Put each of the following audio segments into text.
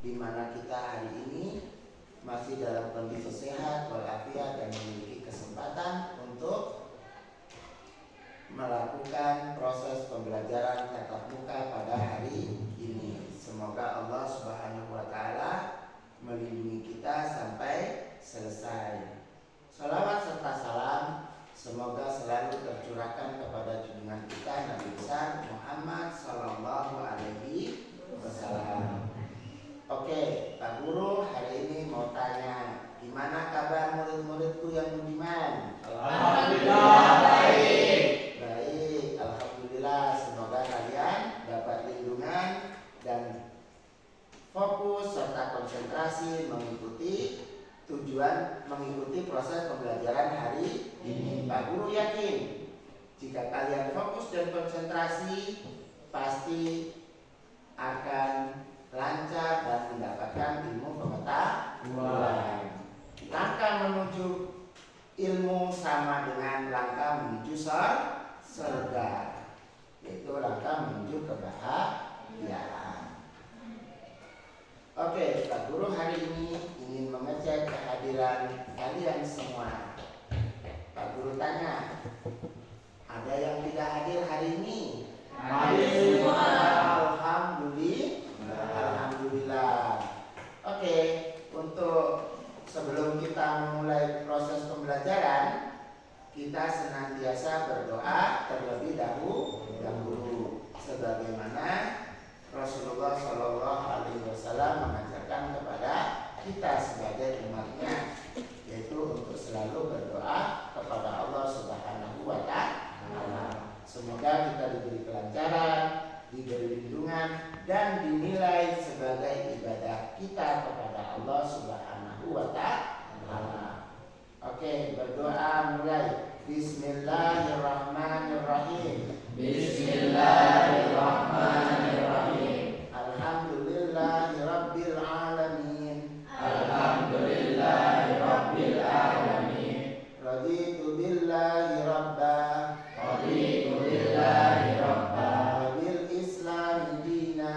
di mana kita hari ini masih dalam kondisi sehat walafiat dan memiliki kesempatan untuk melakukan proses pembelajaran tatap muka pada hari ini. Semoga Allah Subhanahu wa taala melindungi kita sampai selesai. Salawat serta salam semoga selalu tercurahkan kepada junjungan kita Nabi besar Muhammad sallallahu alaihi wasallam. Oke, Pak Guru, hari ini mau tanya, gimana kabar murid-muridku yang budiman? Alhamdulillah baik. Baik, alhamdulillah. Semoga kalian dapat lindungan dan fokus serta konsentrasi mengikuti proses pembelajaran hari ini. Pak Guru yakin jika kalian fokus dan konsentrasi pasti akan lancar dan mendapatkan ilmu pengetahuan. Langkah menuju ilmu sama dengan langkah menuju surga, yaitu langkah menuju kebahagiaan. Oke, Pak Guru hari ini ingin mengecek kehadiran kalian semua. Pak Guru tanya, ada yang tidak hadir hari ini? Hadir semua. Alhamdulillah. Oke, untuk sebelum kita memulai proses pembelajaran, kita senantiasa berdoa terlebih dahulu sebagaimana Rasulullah Shallallahu Alaihi Wasallam mengajarkan kepada kita sebagai umatnya, yaitu untuk selalu berdoa kepada Allah Subhanahu wa taala. Semoga kita diberi kelancaran, diberi lindungan, dan dinilai sebagai ibadah kita kepada Allah Subhanahu wa taala. Oke, berdoa mulai. Bismillahirrahmanirrahim. Bismillahirrahmanirrahim. Alhamdulillahirabbil alamin. Alhamdulillahirabbil alamin. Raditu billahi rabba. Raditu billahi rabba. Wabil islami dina.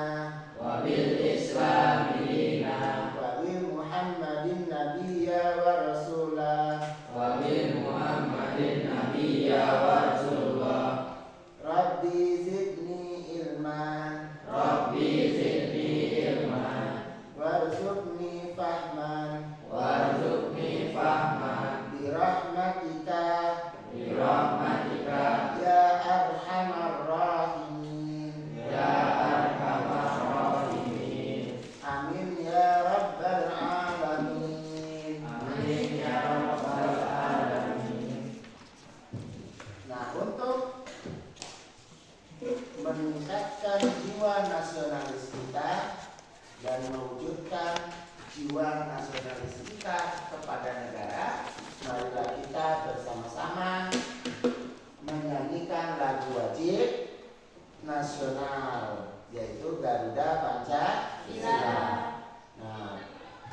Wabil islami dina. Wabil muhammadin nabiyya wa rasulah. Wabil muhammadin nabiyya wa rasulullah. Rabbi zidni ilman. Rabbi zidni ilman. Warzuqni fahman. Warzuqni fahman. Birahmatika Birahmatika ya arhamar rahimin. ya arhamar rahimin. Amin ya rabbal alamin. Amin ya rabbal alamin. Nah, untuk meningkatkan jiwa nasionalis kita dan mewujudkan jiwa nasionalis kita kepada negara, marilah kita bersama-sama menyanyikan lagu wajib nasional, yaitu Garuda Pancasila. Nah,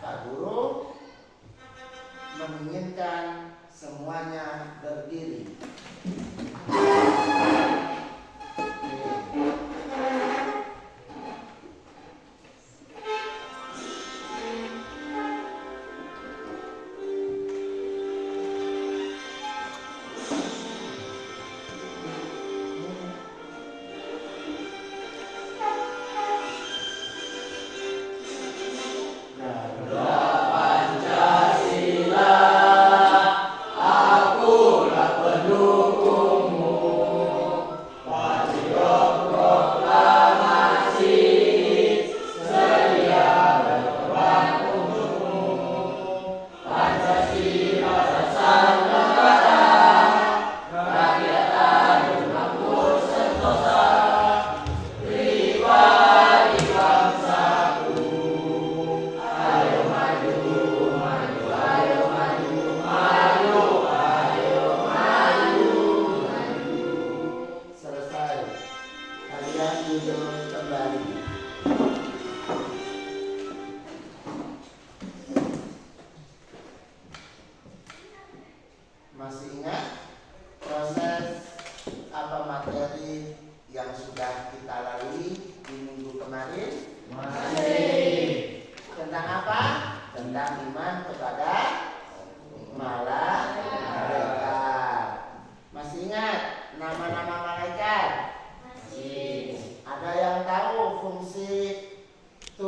Pak Guru menginginkan semuanya berdiri.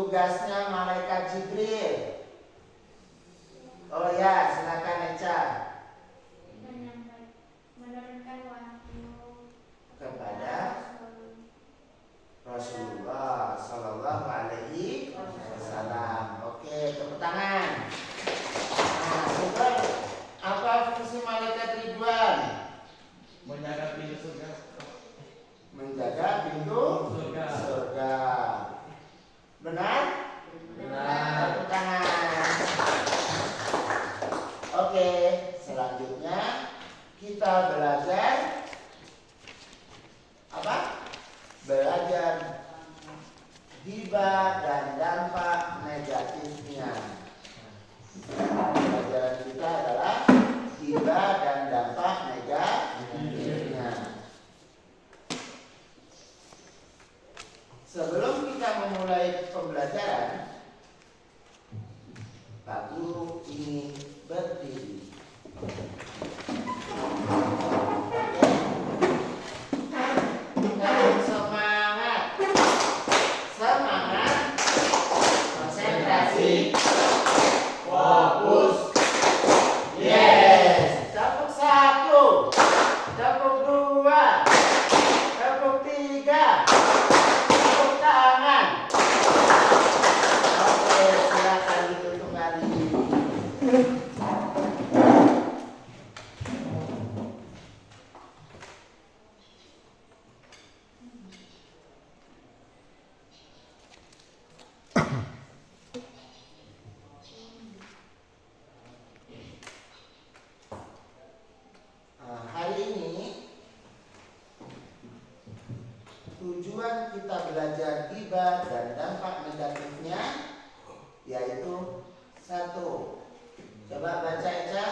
tugasnya malaikat Jibril. Oh ya, silakan Eca. Menurunkan wahyu Kepada Rasulullah Sallallahu Alaihi Wasallam. Oke, tepuk tangan. Nah, Super, apa fungsi malaikat Ridwan? Menjaga pintu surga. Menjaga pintu surga. Benar? Benar. Tepuk tangan. Oke, selanjutnya kita belajar apa? Belajar hibah dan dampak negatifnya. Pelajaran kita adalah hibah dan dampak negatifnya. Sebelum kita memulai pembelajaran, Pak Guru ingin berdiri. Semangat, semangat, konsentrasi, fokus. Yes. Tepuk 1, tepuk 2, tepuk 3, tepuk tangan. Oke, silakan duduk kembali. Hari ini tujuan kita belajar ghibah dan dampak negatifnya yaitu 1. Coba baca Eca.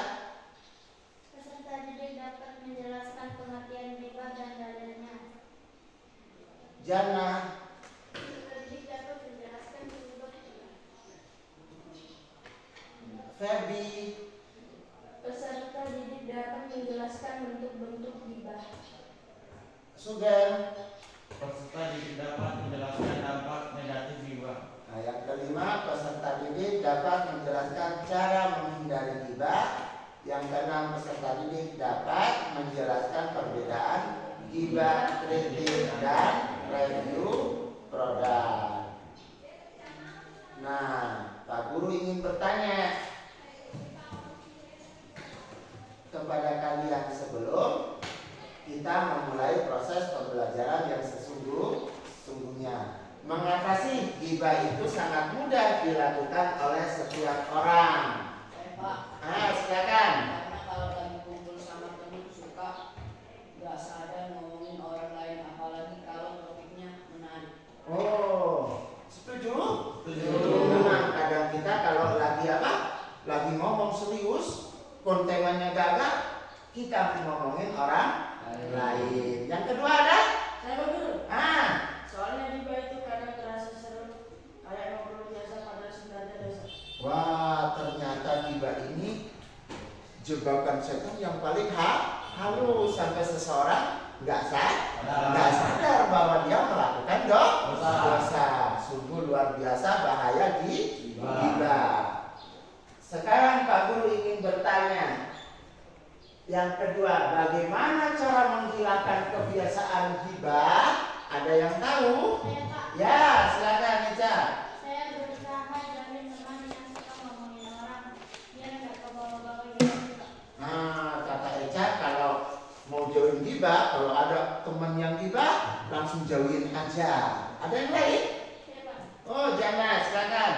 peserta didik dapat menjelaskan pengertian ghibah dan dalilnya. Jannah. Peserta didik dapat menjelaskan ghibah. Febi. Peserta didik dapat menjelaskan bentuk-bentuk ghibah. Sugeng. Peserta didik dapat menjelaskan dampak negatif ghibah. Nah, yang kelima, peserta didik dapat menjelaskan cara menghindari ghibah. Yang keenam, peserta didik dapat menjelaskan perbedaan ghibah, kritik, dan review produk. Nah, Pak Guru ingin bertanya kepada kalian sebelum kita memulai proses pembelajaran yang sesungguhnya. Mengatasi ghibah itu sangat mudah dilakukan oleh setiap orang. Pak, Silakan. karena kalau lagi kumpul sama temen suka nggak sadar ngomongin orang lain, apalagi kalau topiknya menarik. Oh, setuju? Setuju. Memang kadang kita kalau lagi apa? Lagi ngomong serius, kontennya gagah, kita ngomongin orang lain. Yang kedua ada? Saya mau dulu. Soalnya ghibah itu kadang terasa seru, kayak ngobrol biasa padahal sebenarnya dosa. Wah, ternyata ghibah ini jebakan setan yang paling halus sampai seseorang nggak sadar bahwa dia melakukan dosa. Sungguh luar biasa bahaya ghibah. Sekarang Pak Guru ingin bertanya. Yang kedua, bagaimana cara menghilangkan kebiasaan ghibah? Ada yang tahu? Saya Pak, Ya, silakan Eca. saya berusaha cari teman yang suka ngomongin orang, biar nggak kebawa-bawa gitu Pak. Nah, kata Eca kalau mau jauhin ghibah, kalau ada teman yang ghibah, langsung jauhin aja. Ada yang lain? Saya Pak, Oh, jangan, silakan.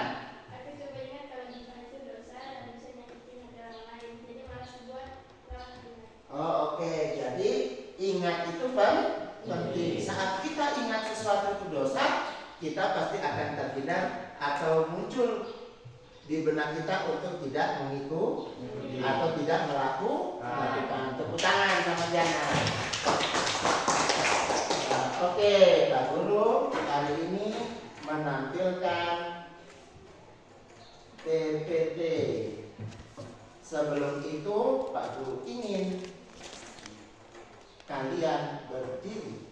aku coba ingat kalau ghibah itu dosa dan bisa nyakitin hati orang lain, jadi malas buat lewat ingat. Oh, oke. Jadi ingat itu penting. Saat kita ingat sesuatu itu dosa, kita pasti akan terhindar atau muncul di benak kita untuk tidak mengikuti atau tidak melakukan. Tepuk tangan sama Jana. Oke, Pak Guru hari ini menampilkan PPT. Sebelum itu Pak Guru ingin kalian berdiri.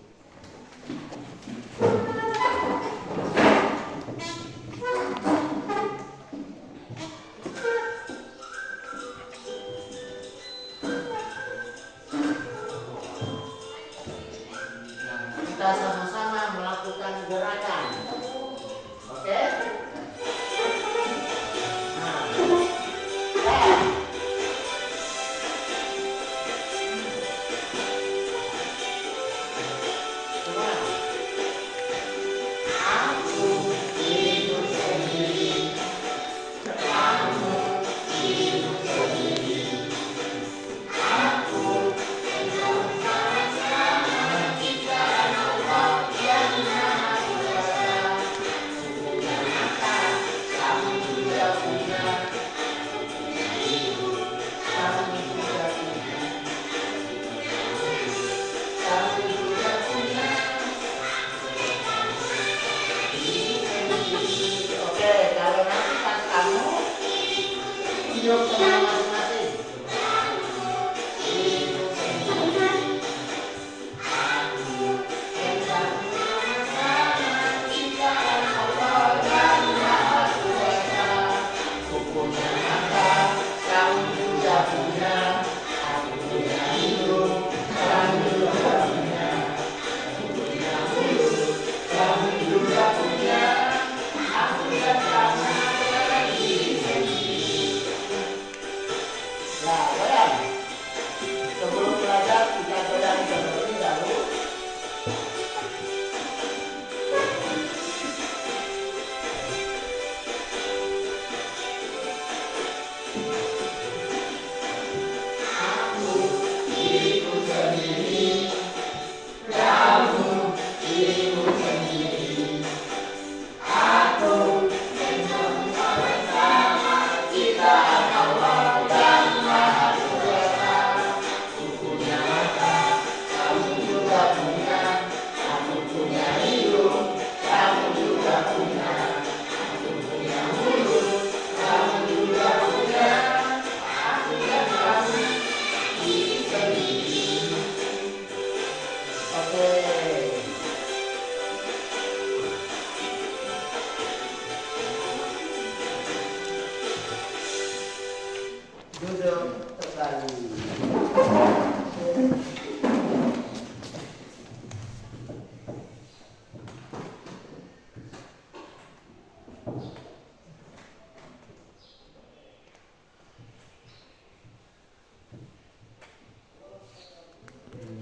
duduk kembali.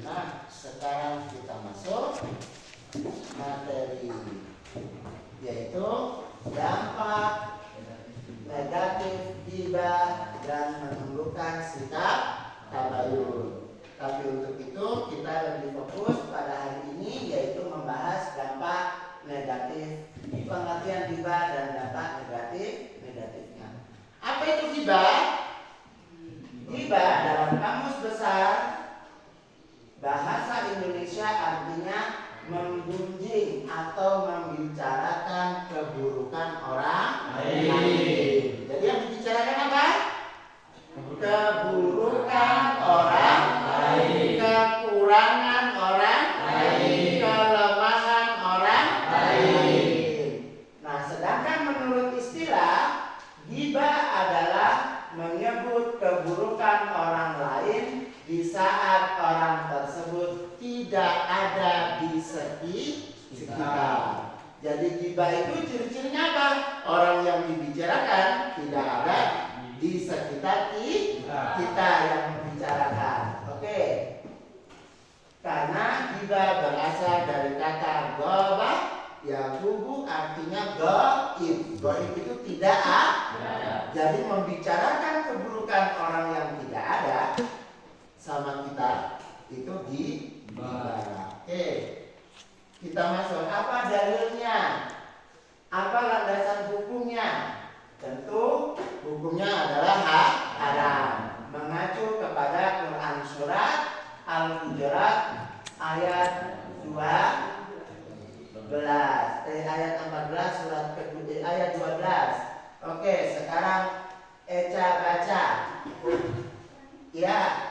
Nah, sekarang kita masuk materi, yaitu dampak negatif ghibah dan menumbuhkan sikap tabayun. Tapi untuk itu kita lebih fokus pada hari ini, yaitu membahas dampak negatif, pengertian ghibah dan dampak negatifnya. Apa itu ghibah? Ghibah dalam kamus besar bahasa Indonesia artinya menggunjing atau membicarakan keburukan orang lain. Jadi yang dibicarakan apa? Keburukan orang lain, kekurangan orang lain, kelemahan orang lain. Nah, sedangkan menurut istilah, ghibah adalah menyebut keburukan orang lain di saat orang tersebut tidak ada di sekitar. Jadi ghibah itu ciri-cirinya apa? Orang yang dibicarakan tidak ada di sekitar kita yang membicarakan. Oke. Karena ghibah berasal dari kata ghaba, ya gubu artinya gaib. Gaib itu tidak ada. Jadi membicarakan keburukan orang yang tidak ada sama kita itu ghibah. Oke. Kita masuk, apa dalilnya? Apa landasan hukumnya? Tentu hukumnya adalah haram. Mengacu kepada Quran surat Al-Hujurat ayat 12, ayat 14 surat kedua ayat 12. Oke, sekarang Eca baca. Ya.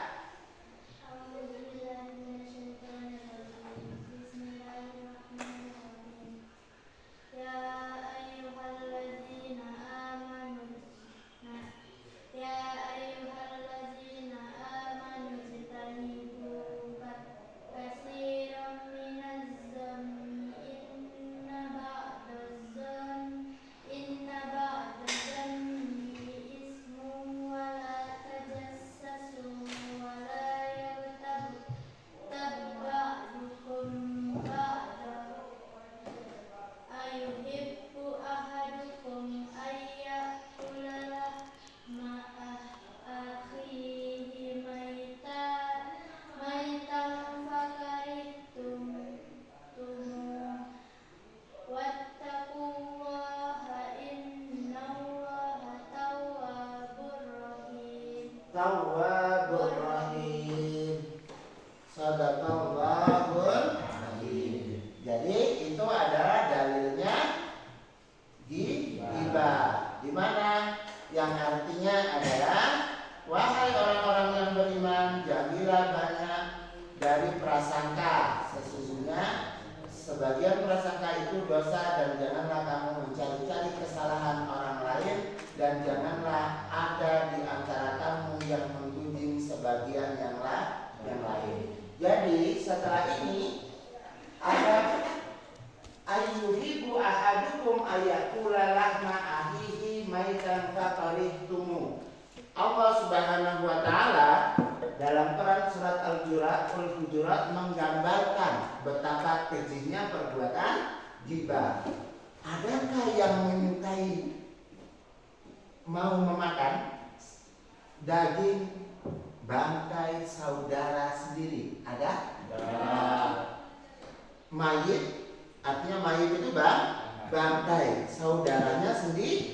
Tawwabur Rahim. Sadaqallahul Azim. Jadi itu adalah dalilnya ghibah. Di mana yang artinya adalah wahai orang-orang yang beriman, jadilah banyak dari prasangka. Sesungguhnya sebagian prasangka itu dosa, dan janganlah kamu mencari-cari kesalahan orang lain, dan janganlah ada di antara kamu yang menggunjing sebagian yang lain. Jadi setelah ini ada ayyuhibu ahadukum ayakula lahma ahihi maitan fakarihtumu. Allah Subhanahu wa taala dalam Quran surat Al-Hujurat menggambarkan betapa kejihnya perbuatan ghibah. Adakah yang menyukai mau memakan daging bangkai saudara sendiri? Ada? Mayit, artinya mayit itu bangkai saudaranya sendiri,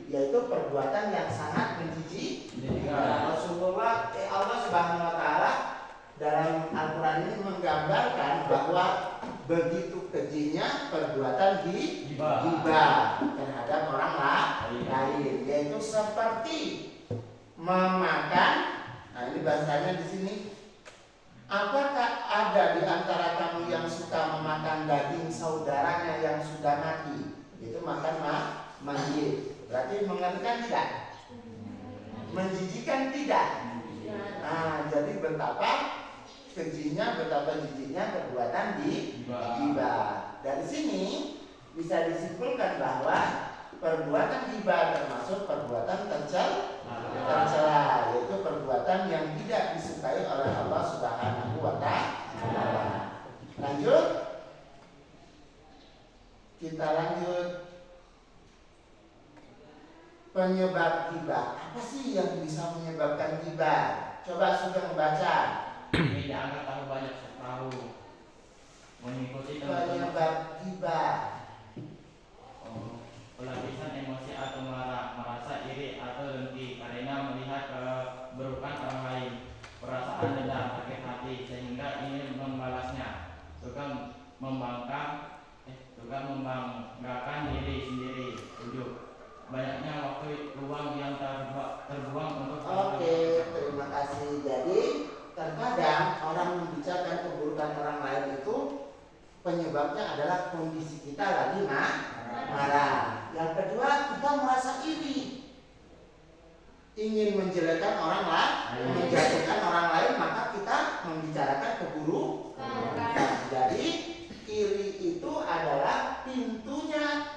yaitu perbuatan yang sangat menjijikkan. Rasulullah Allah Subhanahu wa taala dalam Al-Quran ini menggambarkan bahwa begitu kejihnya perbuatan ghibah terhadap orang lain, yaitu seperti memakan. Nah, ini bahasanya di sini. Apakah ada di antara kamu yang suka memakan daging saudaranya yang sudah mati? Itu makan mayit. Berarti mengerikan tidak? Menjijikan tidak. Nah, jadi betapa kejinya, betapa jijiknya perbuatan ghibah. Dari sini bisa disimpulkan bahwa perbuatan ghibah termasuk perbuatan tercela, yaitu perbuatan yang tidak disukai oleh Allah Subhanahu wa Ta'ala. Lanjut, kita lanjut. Penyebab ghibah. Apa sih yang bisa menyebabkan ghibah? Coba sudah membaca. Tidak anggap tahu banyak tahu mengikuti Penyebab ghibah. Pelapisan emosi atau merasa iri atau dengki karena melihat keburukan orang lain, perasaan dendam, sakit hati sehingga ingin membalasnya, juga membanggakan diri sendiri, ujub, banyaknya waktu luang yang terbuang untuk Oke, terima kasih. Jadi terkadang orang membicarakan keburukan orang lain itu penyebabnya adalah kondisi kita lagi marah. Yang kedua, kita merasa iri, ingin menjelekkan orang lain, menjatuhkan orang lain, maka kita membicarakan keburukan. Jadi iri itu adalah pintunya,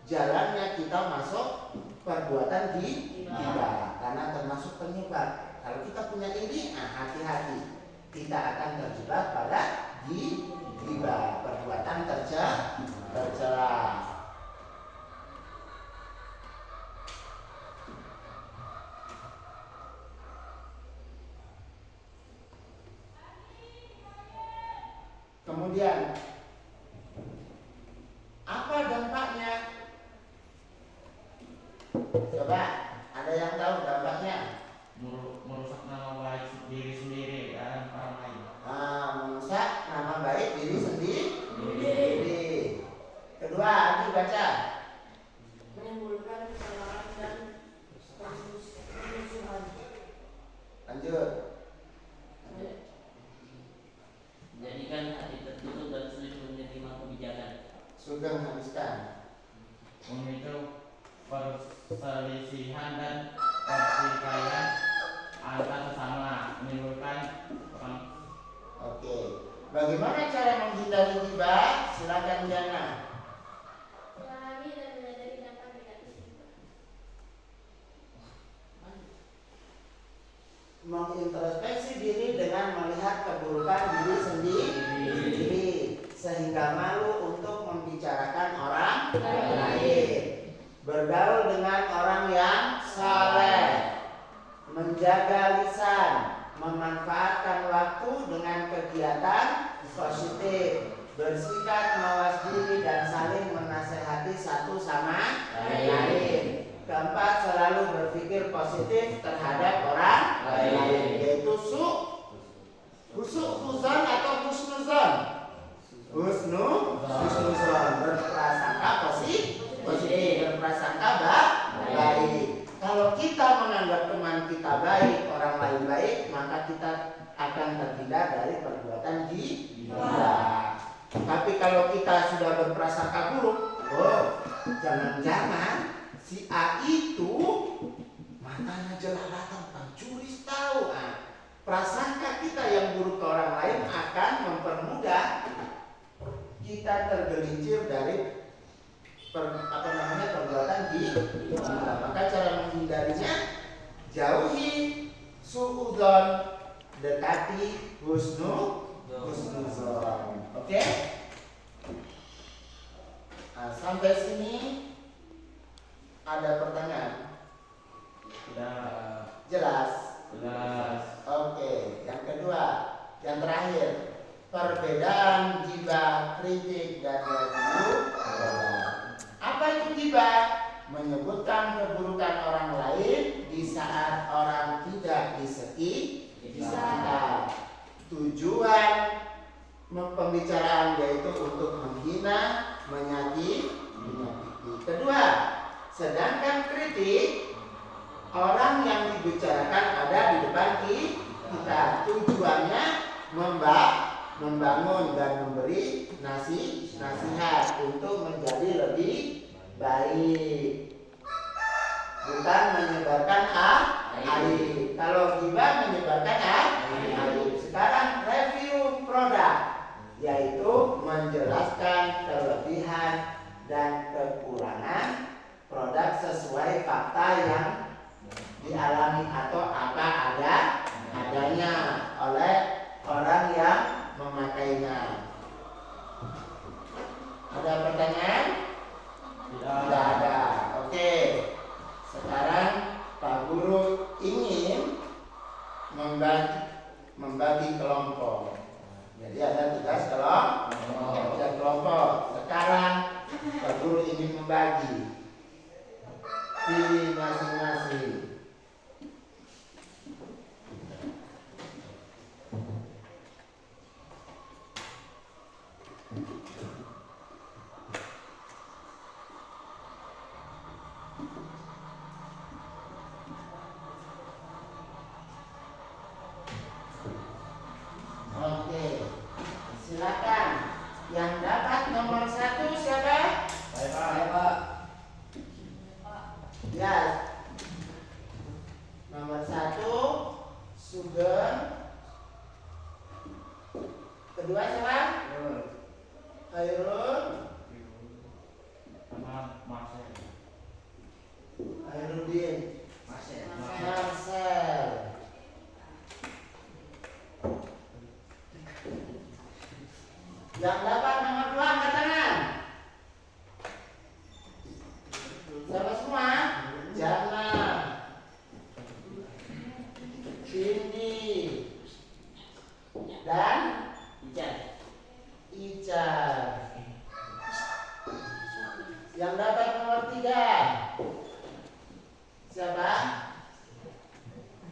jalannya kita masuk perbuatan ghibah, karena termasuk penyebab. Kalau kita punya iri, hati-hati, kita akan terjebak pada ghibah, perbuatan tercela. Kemudian apa dampaknya? Coba, ada yang tahu dampaknya? merusak nama baik diri sendiri dan orang lain. Merusak nama baik diri sendiri. Kedua, dibaca. Menimbulkan kesalahan dan permusuhan. Lanjut. Jadikan hati tertutup dan sulit menerima kebijakan. Sugeng habiskan. Memicu perselisihan dan pertikaian antar sesama, menimbulkan Oke. Bagaimana cara menghindari ghibah? Silakan Diana. Memahami dan menyadari dampak negatif ghibah. Mengintrospeksi diri dengan melihat keburukan diri sendiri, sehingga malu untuk membicarakan orang lain. Bergaul dengan orang yang saleh, menjaga lisan, memanfaatkan waktu dengan kegiatan positif, bersikap mawas diri dan saling menasehati satu sama lain. Keempat, selalu berpikir positif terhadap orang lain, yaitu husnuzon atau husnuzon. Husnuzon, berprasangka positif, berprasangka baik. Kalau kita menganggap teman kita baik, orang lain baik, maka kita akan terhindar dari perbuatan ghibah. Tapi kalau kita sudah berprasangka buruk, jangan-jangan si A itu matanya jelalatan, pencuri tahu. Prasangka kita yang buruk ke orang lain akan mempermudah kita tergelincir dari perbuatan ghibah. Maka cara menghindarinya, jauhi suudzon, dekati husnuzon. Oke? Sampai sini ada pertanyaan? sudah Jelas? jelas. Oke, yang kedua, yang terakhir, perbedaan ghibah, kritik, dan review. Apa itu ghibah? Menyebutkan keburukan orang lain di saat orang tidak disekitar. Tujuan pembicaraan yaitu untuk menghina, menyakiti. Kedua, sedangkan kritik, orang yang dibicarakan ada di depan kita. Tujuannya membangun dan memberi nasihat untuk menjadi lebih baik. bukan menyebarkan aib. Kalau ghibah menyebarkan aib. Sekarang review produk, yaitu menjelaskan kelebihan dan kekurangan produk sesuai fakta yang dialami atau apa adanya oleh orang yang memakainya. Ada pertanyaan? Tidak ada. Oke. Sekarang Pak Guru ingin membagi kelompok. Jadi ada tugas kelompok. Sekarang Pak Guru ingin membagi. Pilih masing-masing. Oke, silakan. Yang dapat nomor 1 siapa? Saya Pak. Ya. Nomor 1 Sugeng. Kedua siapa? Khairul. Sama Marcel. Khairudin. Marcel. Marcel. Yang dapat nomor 2 angkat tangan. Siapa semua? Jana, Cindy, dan Icar. Yang dapat nomor 3 siapa?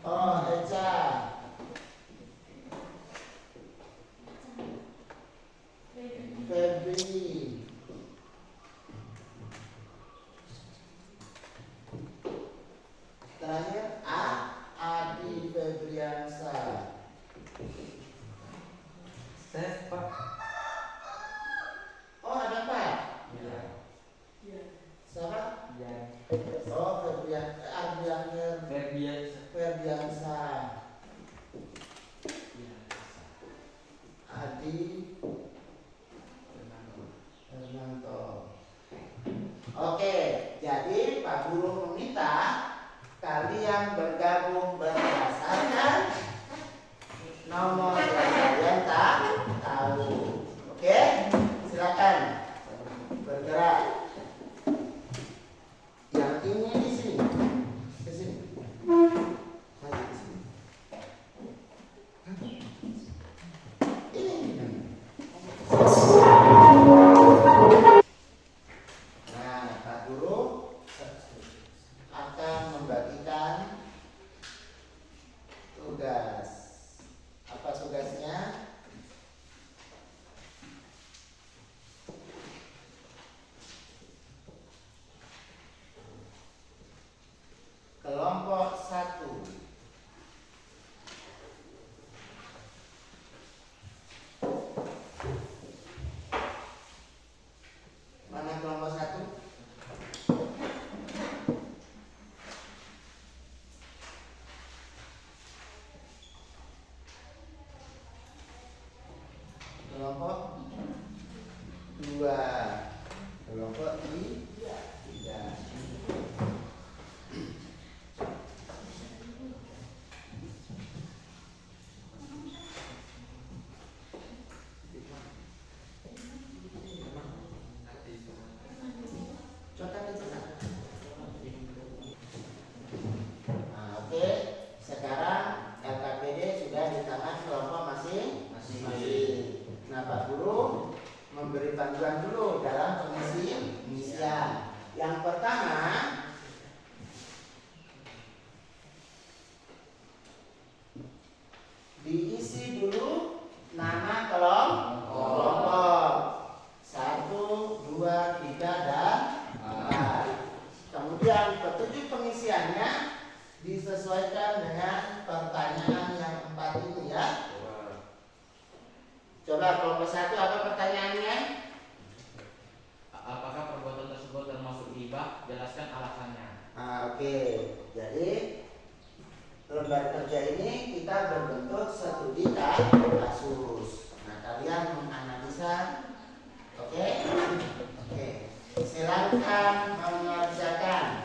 Oh, Eca. Febri. Terakhir Adi Febriansa. Saya Pak. Oh, ada Pak. Iya. Siapa? Iya. Oh, Febriansa. Adi Hernanto. Oke, jadi Pak Guru meminta kalian bergabung berdasarkan nomor yang kalian tahu. Oke, silakan bergerak. Yang ini di sini, ke sini. Maju ke sini. Ini. Nah, Pak Guru akan membagikan tugas. Apa tugasnya? Kelompok 1. Mana kelompok 1? Kelompok 2. Kelompok 3. Nah, oke. Sekarang LKPD sudah di tangan kelompok masing-masing. Nah, Pak Guru memberi panduan dulu dalam pengisian. Yang pertama, diisi dulu nama kelompok 1, 2, 3, dan 4. Kemudian petunjuk pengisiannya disesuaikan dengan pertanyaan yang 4 ini ya. Coba kelompok 1 apa pertanyaannya? Apakah perbuatan tersebut termasuk ghibah? Jelaskan alasannya. Oke. Oke, jadi lembar kerja ini kita berbentuk studi kasus. Nah, kalian menganalisa. Oke? Oke. Silakan mengerjakan.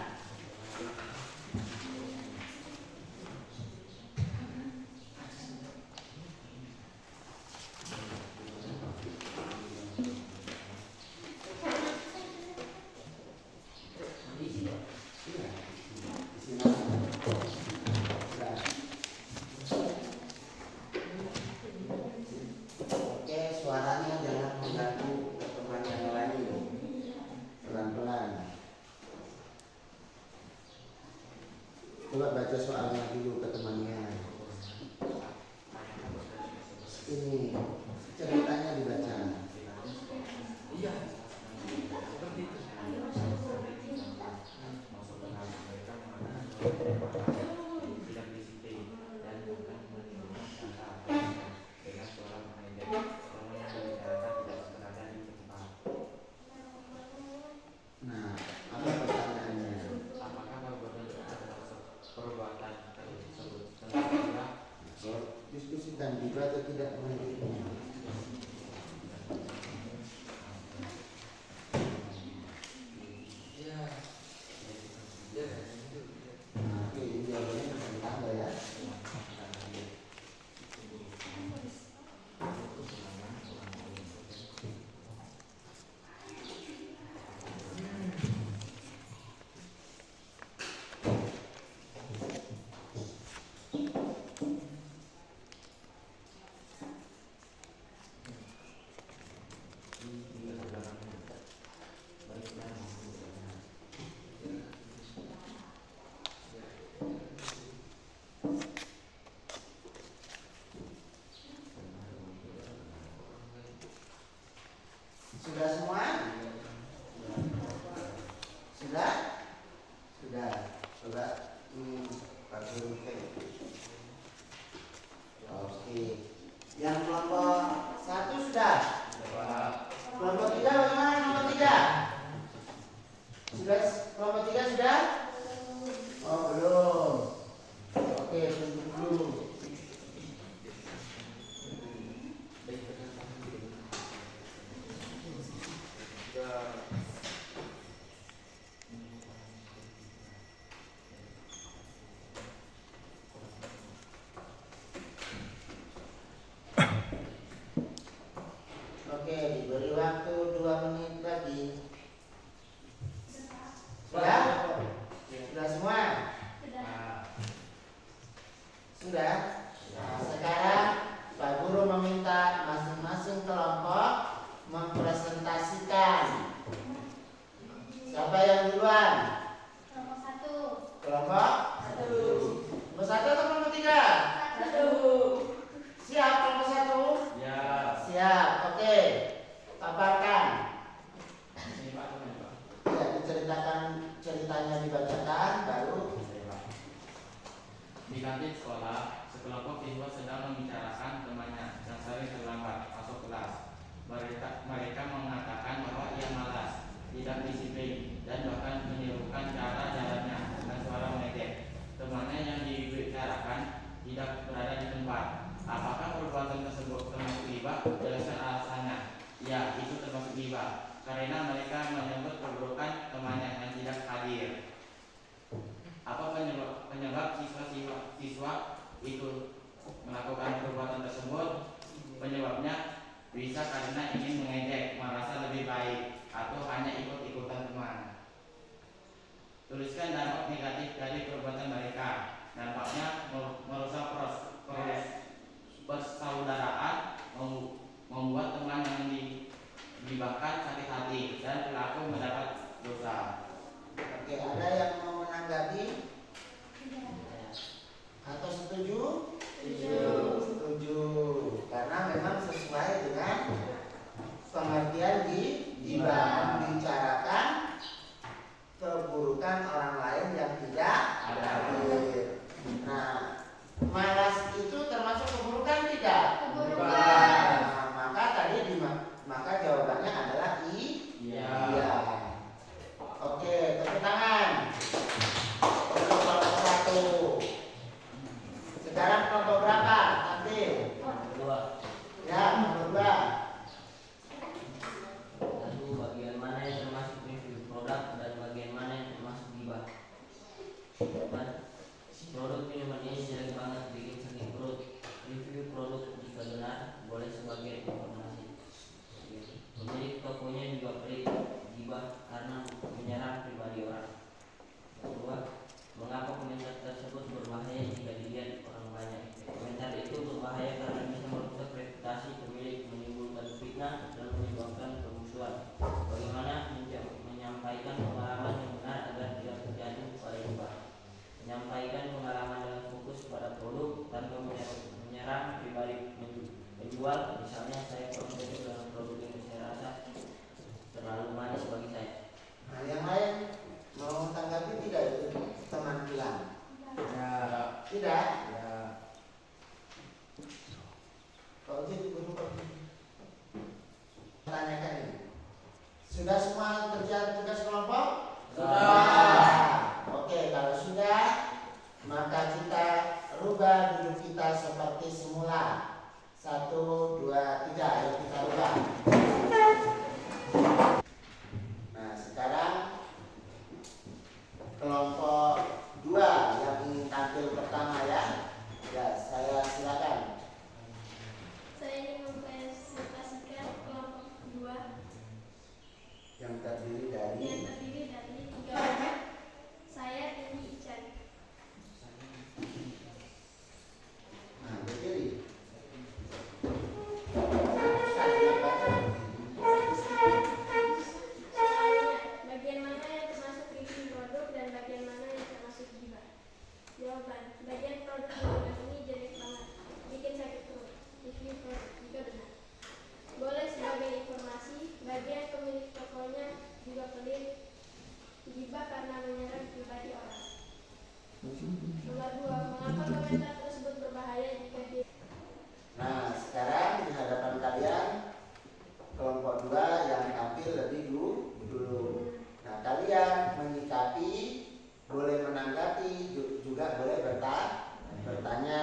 Oke, suaranya jangan mengganggu teman yang lain. Pelan-pelan. Coba baca soalnya dulu ke temannya. Ini ceritanya dibaca. Iya. Tidak disiplin dan bukan menimbulkan cara dengan suara mengejek orang yang membicarakan tidak berada di tempat. Nah, apa pertanyaannya? Apakah perbuatan perbuatan tersebut telah Diskusikan juga atau tidak menurutnya? Oke, ini jawabannya tentang ya. Sudah semua? Sudah? Sudah. Coba Pak Guru cek. Oke. Yang kelompok 1 sudah? Kelompok 3 bagaimana? Kelompok 3? Sudah? Kelompok 3 sudah? Oh, belum. Oke, tunggu dulu. Oke, diberi waktu 2 menit lagi. Sudah? Sudah semua? Sudah? Nah, sekarang Pak Guru meminta masing-masing kelompok mempresentasikan. Siapa yang duluan? Kelompok 1. Kelompok? Kelompok 1 atau kelompok 3? 1. Siap kelompok 1? Ya. Siap, oke. Paparkan. Ini Pak teman Pak. Ya, diceritakan ceritanya dibacakan, baru Di kantin sekolah, sekelompok siswa sedang membicarakan temannya yang sering terlambat masuk kelas. Mereka mengatakan bahwa ia malas, tidak disiplin, dan bahkan menirukan cara jalannya dengan suara mengejek. Temannya yang dibicarakan tidak berada di tempat. Apakah perbuatan tersebut termasuk ghibah? Jelaskan alasannya. Ya, itu termasuk ghibah karena mereka menyebut keburukan temannya yang tidak hadir. Apa penyebab siswa itu melakukan perbuatan tersebut? Penyebabnya bisa karena ingin mengejek, merasa lebih baik, atau hanya ikut-ikutan teman. Tuliskan dampak negatif dari perbuatan mereka. Dampaknya merusak persaudaraan, membuat teman yang dibakar sakit hati, dan pelaku mendapat dosa. oke. Ada yang mau menanggapi atau setuju? Setuju. Karena memang sesuai dengan pengertian ghibah, membicarakan keburukan orang lain yang tidak hadir. Nah, malas itu termasuk keburukan tidak? Keburukan. Nah, maka jawabannya adalah iya. Iya. Oke, tepuk tangan. Tidak? Ya. Kalau gitu tanyakan ini. Sudah semua kerja tugas kelompok? Sudah. Oke, kalau sudah, maka kita rubah duduk kita seperti semula. 1, 2, 3. Ayo kita rubah. Nah, sekarang kelompok 2 yang ingin tampil pertama ya. Ya, saya silakan. Saya ingin mempresentasikan kelompok 2 Yang terdiri dari yang terdiri dari 3 orang. Saya ini Ican. Nah, berdiri. Soalnya, bagian mana yang termasuk review produk dan bagian mana yang termasuk gibah? Jawaban, bagian produk minuman ini jelek banget, bikin sakit perut. Review produk juga benar. Boleh sebagai informasi, bagian pemilik tokonya juga pelit. Gibah karena menyerang pribadi orang. Nomor 2, mengapa komentar tersebut berbahaya jika dia Nah, sekarang di hadapan kalian kelompok 2 yang tampil lebih dulu. Nah, kalian menyikapi, boleh menanggapi, juga boleh bertanya,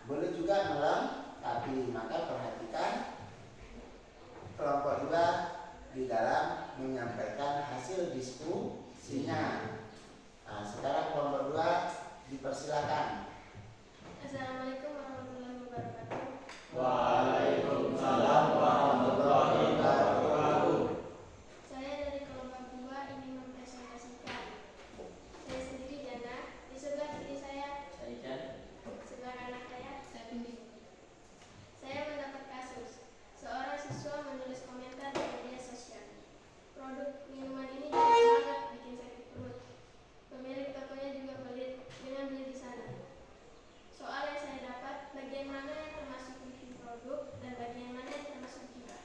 boleh juga melengkapi. Maka perhatikan kelompok 2 di dalam menyampaikan hasil diskusinya. Nah, sekarang kelompok 2 dipersilakan. Assalamualaikum warahmatullahi wabarakatuh. Waalaikumsalam warahmatullahi wabarakatuh. Saya dari kelompok 2 ingin mempresentasikan. Saya sendiri Jana, di sebelah kiri saya, Saya Ican. sebelah kanan saya Bimbing. Saya mendapat kasus. Seorang siswa menulis komentar di media sosial. Produk minuman ini jelek banget, bikin sakit perut. Pemilik tokonya juga pelit dengan beli di sana. Soal yang saya dapat, bagian mana yang termasuk review produk dan bagian mana yang termasuk gibah?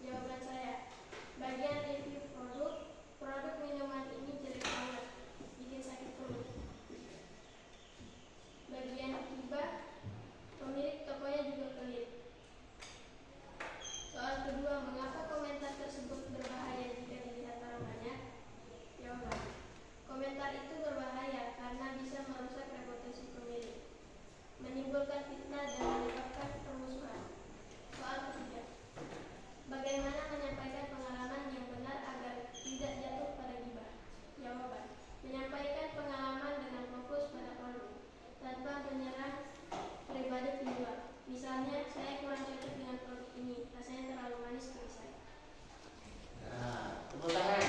Jawaban saya, bagian review produk minuman ini jelek banget, bikin sakit perut. Bagian gibah, pemilik tokonya juga pelit. Soal kedua, mengapa komentar tersebut berbahaya jika dilihat orang banyak? Jawaban, komentar itu berbahaya karena bisa merusak reputasi pemilik, menimbulkan fitnah dan menyebabkan permusuhan. Soal ketiga, bagaimana menyampaikan pengalaman yang benar agar tidak jatuh pada gibah? Jawaban, menyampaikan pengalaman dengan fokus pada produk, tanpa menyerang pribadi penjual. Misalnya, saya kurang cocok dengan produk ini, rasanya terlalu manis bagi saya. Nah, tepuk tangan.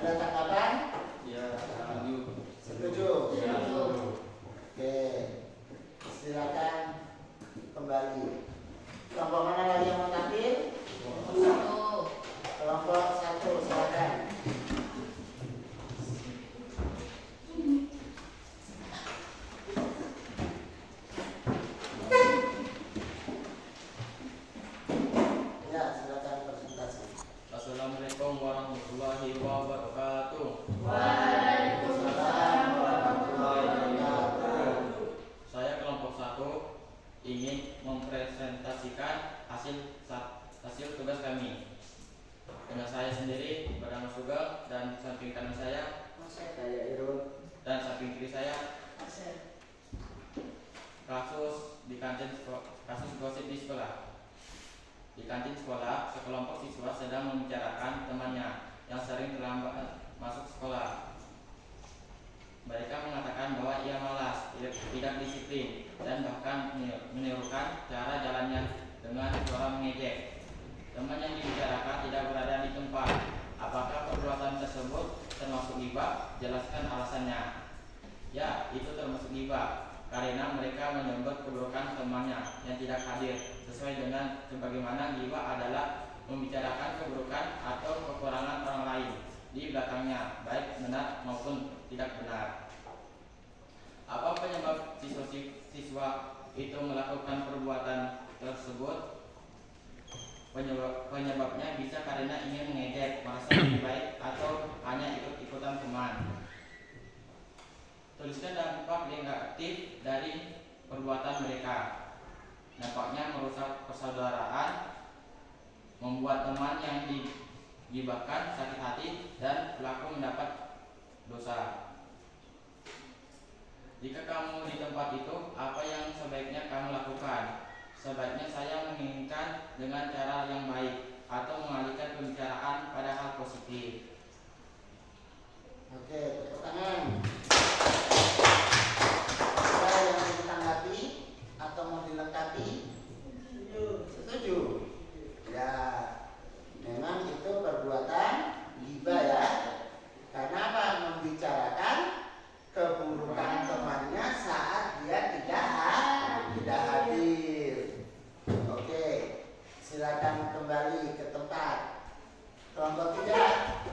Ada tanggapan? Ya, setuju. Setuju? Ya, setuju. Oke, silakan kembali. Kelompok mana lagi yang mau tampil? Kelompok 1, silakan. Ya, silakan presentasi. Assalamualaikum warahmatullahi wabarakatuh. Waalaikumsalam warahmatullahi wabarakatuh. Saya kelompok 1 ingin mempresentasikan hasil tugas kami. Dengan saya sendiri bernama Sugeng dan samping kanan saya Saya Irul. dan samping kiri saya Asep. kasus gosip di sekolah. Di kantin sekolah, sekelompok siswa sedang membicarakan temannya yang sering terlambat masuk sekolah. Mereka mengatakan bahwa ia malas, tidak disiplin, dan bahkan menirukan cara jalannya dengan suara mengejek. Teman yang dibicarakan tidak berada di tempat. Apakah perbuatan tersebut termasuk gibah? Jelaskan alasannya. Ya, itu termasuk gibah karena mereka menyebut keburukan temannya yang tidak hadir. Sesuai dengan sebagaimana gibah adalah membicarakan keburukan atau kekurangan orang lain di belakangnya, baik benar maupun tidak benar. Apa penyebab siswa itu melakukan perbuatan tersebut? Penyebabnya bisa karena ingin mengejek, merasa lebih baik, atau hanya ikut-ikutan teman. Menuliskan dampak negatif dari perbuatan mereka. Dampaknya merusak persaudaraan, membuat teman yang digibahkan sakit hati, dan pelaku mendapat dosa. Jika kamu di tempat itu, apa yang sebaiknya kamu lakukan? Sebaiknya saya menginginkan dengan cara yang baik atau mengalihkan pembicaraan pada hal positif. Oke, tepuk tangan. Ada yang mau ditanggapi atau mau dilengkapi? Setuju. Ya, memang itu perbuatan ghibah ya. Karena apa? Membicarakan keburukan temannya saat dia tidak hadir. Oke, silakan kembali ke tempat. Kelompok 3.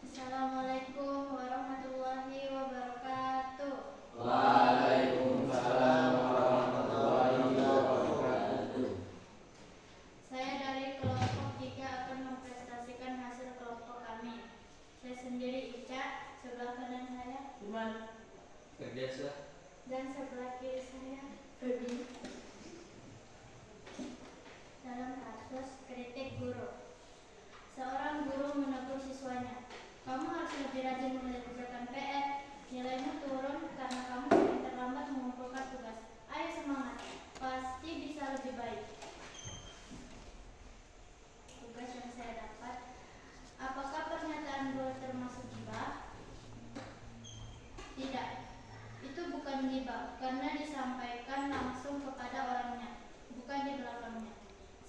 Assalamualaikum warahmatullahi wabarakatuh. Waalaikumsalam warahmatullahi wabarakatuh. Saya dari kelompok 3 akan mempresentasikan hasil kelompok kami. Saya sendiri Ica, sebelah kanan saya Kerja dan sebelah kiri saya Febi. Dalam kasus kritik guru, seorang guru menegur siswanya, "Kamu harus lebih rajin mengerjakan PR. Nilaimu turun karena kamu sering terlambat mengumpulkan tugas. Ayo semangat, pasti bisa lebih baik." Tugas yang saya dapat, apakah pernyataan guru termasuk ghibah? Tidak, itu bukan ghibah karena disampaikan langsung kepada orangnya, bukan di belakangnya.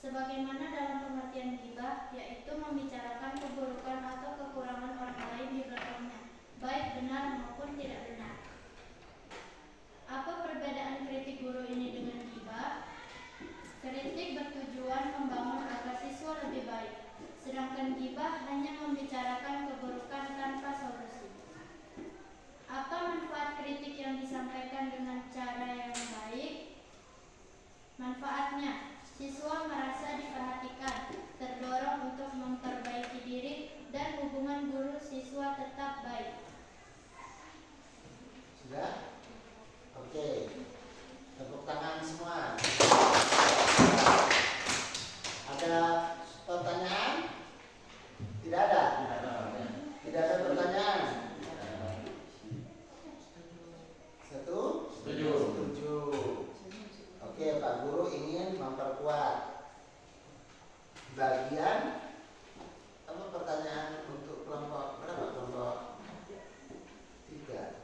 Sebagaimana dalam pengertian ghibah, yaitu membicarakan keburukan atau kekurangan orang lain di belakangnya, baik benar maupun tidak benar. Apa perbedaan kritik guru ini dengan ghibah? Kritik bertujuan membangun agar siswa lebih baik, sedangkan ghibah hanya membicarakan keburukan tanpa solusi. Apa manfaat kritik yang disampaikan dengan cara yang baik? Manfaatnya, siswa merasa diperhatikan, terdorong untuk memperbaiki diri, dan hubungan guru siswa tetap baik. Sudah? Oke. Tepuk tangan semua. Ada pertanyaan? Tidak ada? Tidak ada pertanyaan? Setuju. Setuju. Oke, Pak Guru ingin memperkuat bagian apa pertanyaan untuk kelompok berapa? Kelompok 3.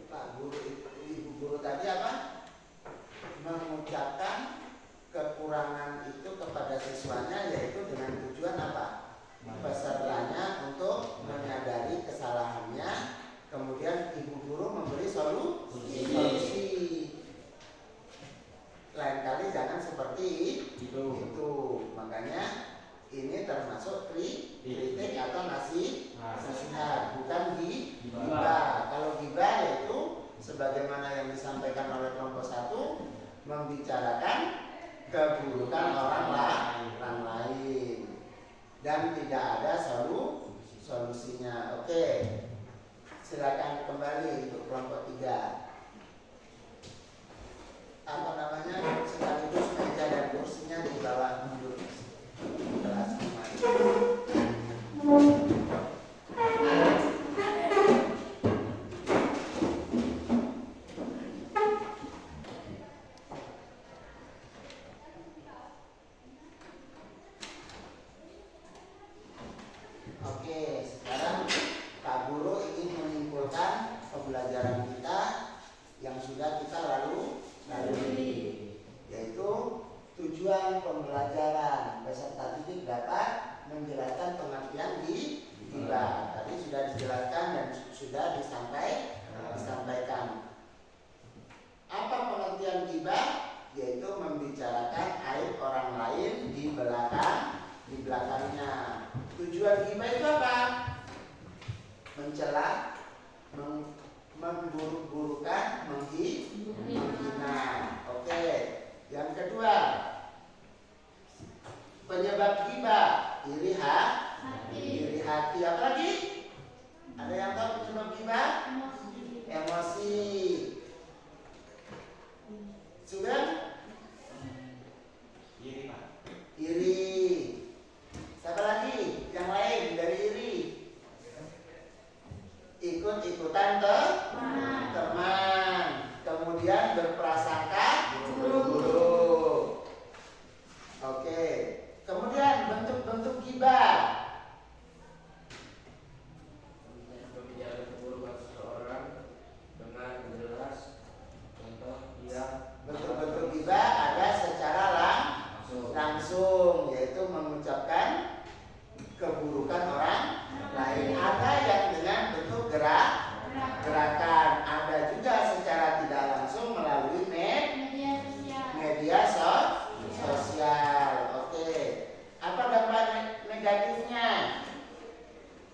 Pak Guru, Ibu Guru tadi apa? Mengucapkan kekurangan itu kepada siswanya, yaitu dengan tujuan apa? Pesertanya untuk menyadari kesalahannya, kemudian ibu guru memberi solusi. Lain kali jangan seperti itu. Makanya ini termasuk kritik atau nasihat, bukan ghibah. Kalau ghibah yaitu sebagaimana yang disampaikan oleh kelompok 1, membicarakan keburukan orang lain dan tidak ada solusinya. Oke, silakan kembali untuk kelompok 3. Apa namanya, sekaligus meja dan kursinya di bawah mundur kelas kemarin. Oke, sekarang Pak Guru ingin menyimpulkan pembelajaran kita yang sudah kita lalui, yaitu tujuan tujuan pembelajaran. Peserta didik dapat menjelaskan pengertian ghibah. Tadi sudah dijelaskan dan sudah disampaikan. Apa pengertian ghibah? Yaitu membicarakan aib orang lain di belakangnya. Tujuan ghibah itu apa? Mencela, memburuk-burukan, menghina. Oke. Yang kedua, penyebab ghibah, iri hati. Apa lagi? Ada yang tahu penyebab ghibah? Emosi. Sudah? Iri, Pak. Iri. Siapa lagi? Yang lain dari iri? Ikut-ikutan teman. Kemudian berprasangka buruk. Oke. Kemudian bentuk-bentuk ghibah. Berbicara keburukan seseorang dengan jelas, contoh dia Bentuk-bentuk ghibah ada secara langsung, yaitu mengucapkan keburukan orang lain. Ada yang dengan bentuk gerakan. Ada juga secara tidak langsung melalui media sosial. Oke. Apa dampak negatifnya?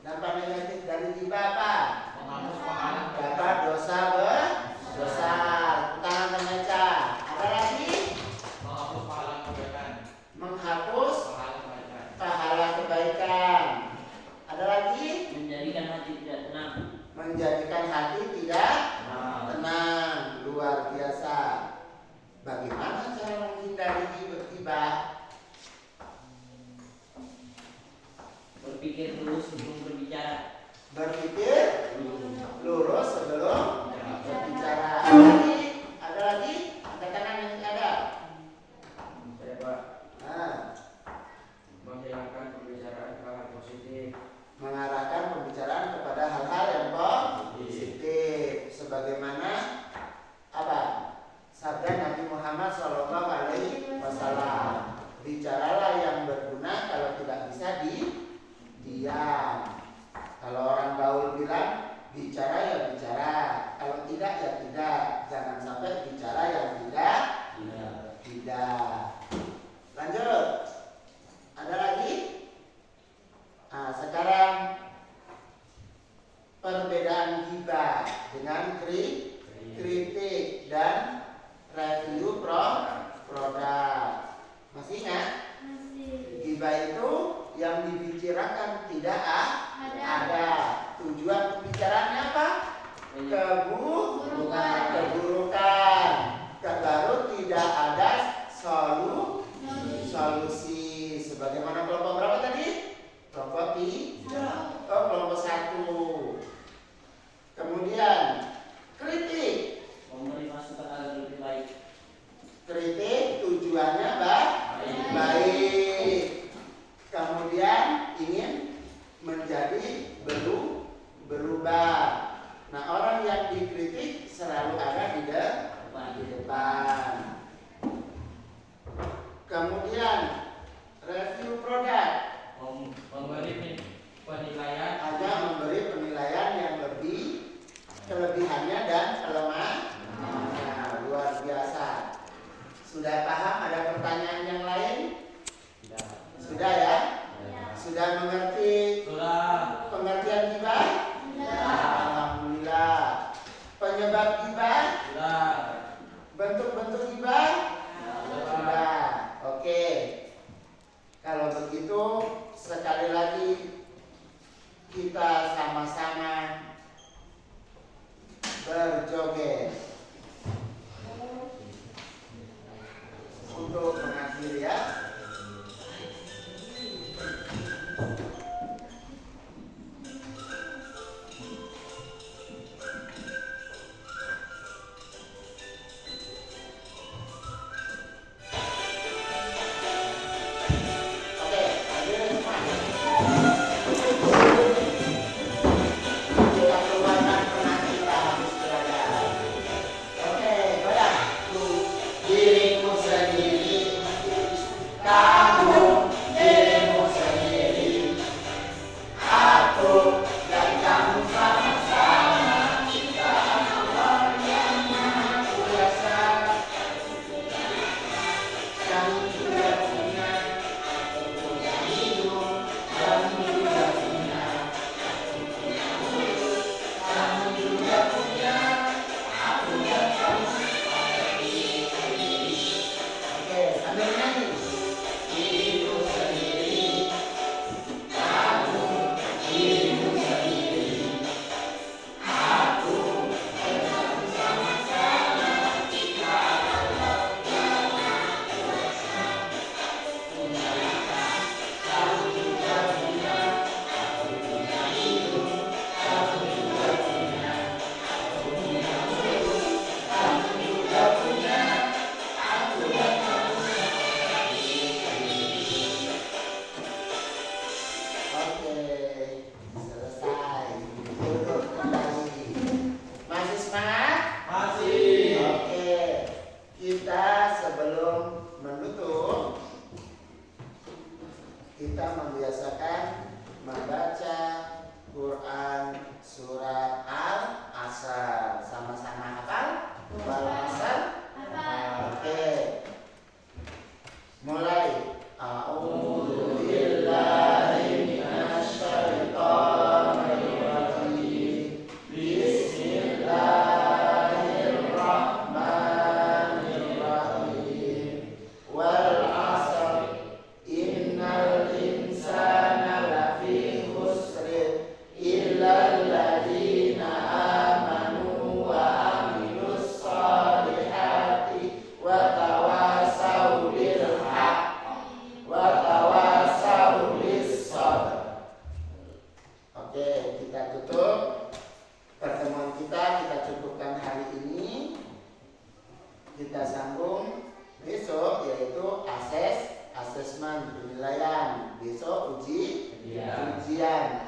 Dampak negatif dari ghibah apa? Menghapus pahala. Dapat dosa besar. Tangan memecah. Ada lagi? Menghapus pahala kebaikan. Menghapus Pahala kebaikan. pahala kebaikan. Ada lagi? menjadikan hati tidak tenang. Menjadikan hati tidak tenang. Luar biasa. Bagaimana cara menghindari ghibah? Berpikir dulu sebelum berbicara. Berpikir lurus sebelum berbicara. Ada lagi? Angkat tangan yang ada. saya Pak Nah, menghilangkan pembicaraan hal positif. mengarahkan pembicaraan kepada hal-hal yang positif, sebagaimana apa? Sabda Nabi Muhammad SAW. Bicaralah yang berguna, kalau tidak bisa diam. Kalau orang gaul bilang bicara ya bicara, kalau tidak ya tidak. Jangan sampai bicara yang tidak. Lanjut. Ada lagi? Nah, sekarang perbedaan ghibah dengan kritik dan review produk. Masih ingat? Ghibah itu yang dibicarakan tidak ada. Tujuan pembicaraannya apa? Keburukan. Baru tidak ada solusi. Sebagaimana kelompok berapa tadi? Kelompok kelompok 1. Kemudian kritik. Memberi masukan agar lebih baik. Kritik tujuannya baik. Kemudian ingin menjadi berubah. Nah, orang yang dikritik selalu ada di depan. Kemudian review produk. Memberi penilaian. Ada memberi penilaian yang lebih, kelebihannya dan kelemahannya. Luar biasa. Sudah paham? Ada pertanyaan yang lain? Sudah ya? Sudah mengerti Sudah. pengertian ghibah? Alhamdulillah. Penyebab ghibah? Sudah. Bentuk-bentuk ghibah? Sudah. Oke. Kalau begitu, sekali lagi kita sama-sama berjoget untuk mengakhiri ya. kita membiasakan membaca Quran surat Al-Asr. Sama-sama hafal? Wal asr? Oke. Mulai. A'udzu billahi minasy syaithanir rajim. Bismillahirrahmanirrahim. Wal asr innal insana lafi khusr illa alladziina amanu wa amilus shalihati wa tawasaw bil haqqi wa tawasaw bis sabr. Oke, kita tutup pertemuan kita cukupkan hari ini. Kita sambung besok, yaitu asesmen penilaian. Besok ujian.